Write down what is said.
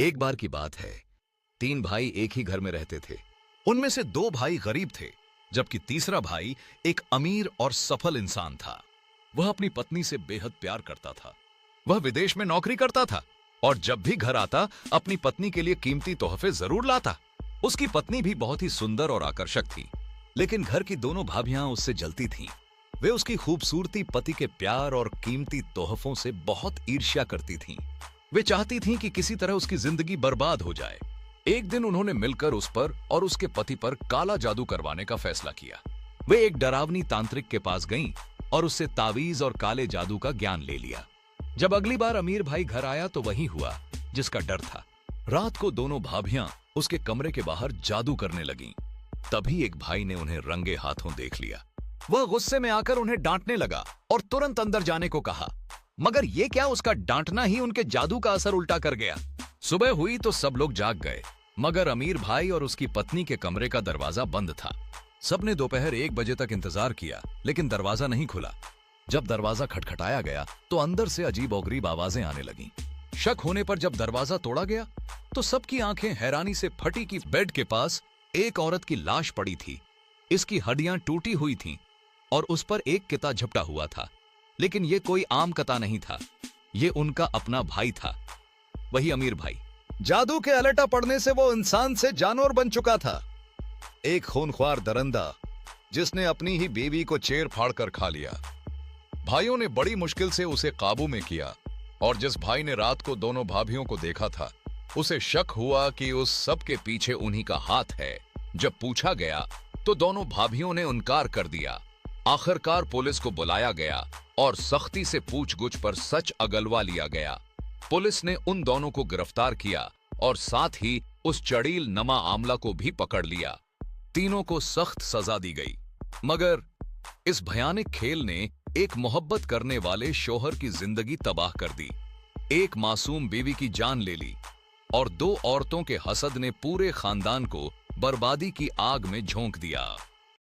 एक बार की बात है, 3 भाई एक ही घर में रहते थे। उनमें से 2 भाई गरीब थे, जबकि तीसरा भाई एक अमीर और सफल इंसान था। वह अपनी पत्नी से बेहद प्यार करता था। वह विदेश में नौकरी करता था और जब भी घर आता अपनी पत्नी के लिए कीमती तोहफे जरूर लाता। उसकी पत्नी भी बहुत ही सुंदर और आकर्षक थी, लेकिन घर की दोनों भाभियां उससे जलती थीं। वे उसकी खूबसूरती, पति के प्यार और कीमती तोहफों से बहुत ईर्ष्या करती थीं। वे चाहती थीं कि किसी तरह उसकी जिंदगी बर्बाद हो जाए। एक दिन उन्होंने मिलकर उस पर और उसके पति पर काला जादू करवाने का फैसला किया। वे एक डरावनी तांत्रिक के पास गईं और उससे तावीज और काले जादू का ज्ञान ले लिया। जब अगली बार अमीर भाई घर आया तो वही हुआ जिसका डर था। रात को दोनों भाभियां उसके कमरे के बाहर जादू करने लगीं। तभी एक भाई ने उन्हें रंगे हाथों देख लिया। वह गुस्से में आकर उन्हें डांटने लगा और तुरंत अंदर जाने को कहा, मगर ये क्या, उसका डांटना ही उनके जादू का असर उल्टा कर गया। सुबह हुई तो सब लोग जाग गए, मगर अमीर भाई और उसकी पत्नी के कमरे का दरवाजा बंद था। सबने दोपहर 1 बजे तक इंतजार किया, लेकिन दरवाजा नहीं खुला। जब दरवाजा खटखटाया गया तो अंदर से अजीबोगरीब आवाजें आने लगीं। शक होने पर जब दरवाजा तोड़ा गया तो सबकी आंखें हैरानी से फटी कि बेड के पास एक औरत की लाश पड़ी थी। इसकी हड्डियां टूटी हुई थीं और उस पर एक किता झपटा हुआ था। लेकिन यह कोई आम कता नहीं था, यह उनका अपना भाई था, वही अमीर भाई। जादू के अलटा पड़ने से वो इंसान से जानवर बन चुका था, एक खूनख्वार दरिंदा जिसने अपनी ही बीवी को चीर फाड़ कर खा लिया। भाइयों ने बड़ी मुश्किल से उसे काबू में किया और जिस भाई ने रात को दोनों भाभियों को देखा था, उसे शक हुआ कि उस सब के पीछे उन्हीं का हाथ है। जब पूछा गया तो दोनों भाभियों ने इनकार कर दिया। आखिरकार पुलिस को बुलाया गया और सख्ती से पूछगुछ पर सच अगलवा लिया गया। पुलिस ने उन दोनों को गिरफ्तार किया और साथ ही उस चड़ील नमा आमला को भी पकड़ लिया। तीनों को सख्त सजा दी गई। मगर इस भयानक खेल ने एक मोहब्बत करने वाले शौहर की जिंदगी तबाह कर दी, एक मासूम बीवी की जान ले ली और 2 औरतों के हसद ने पूरे खानदान को बर्बादी की आग में झोंक दिया।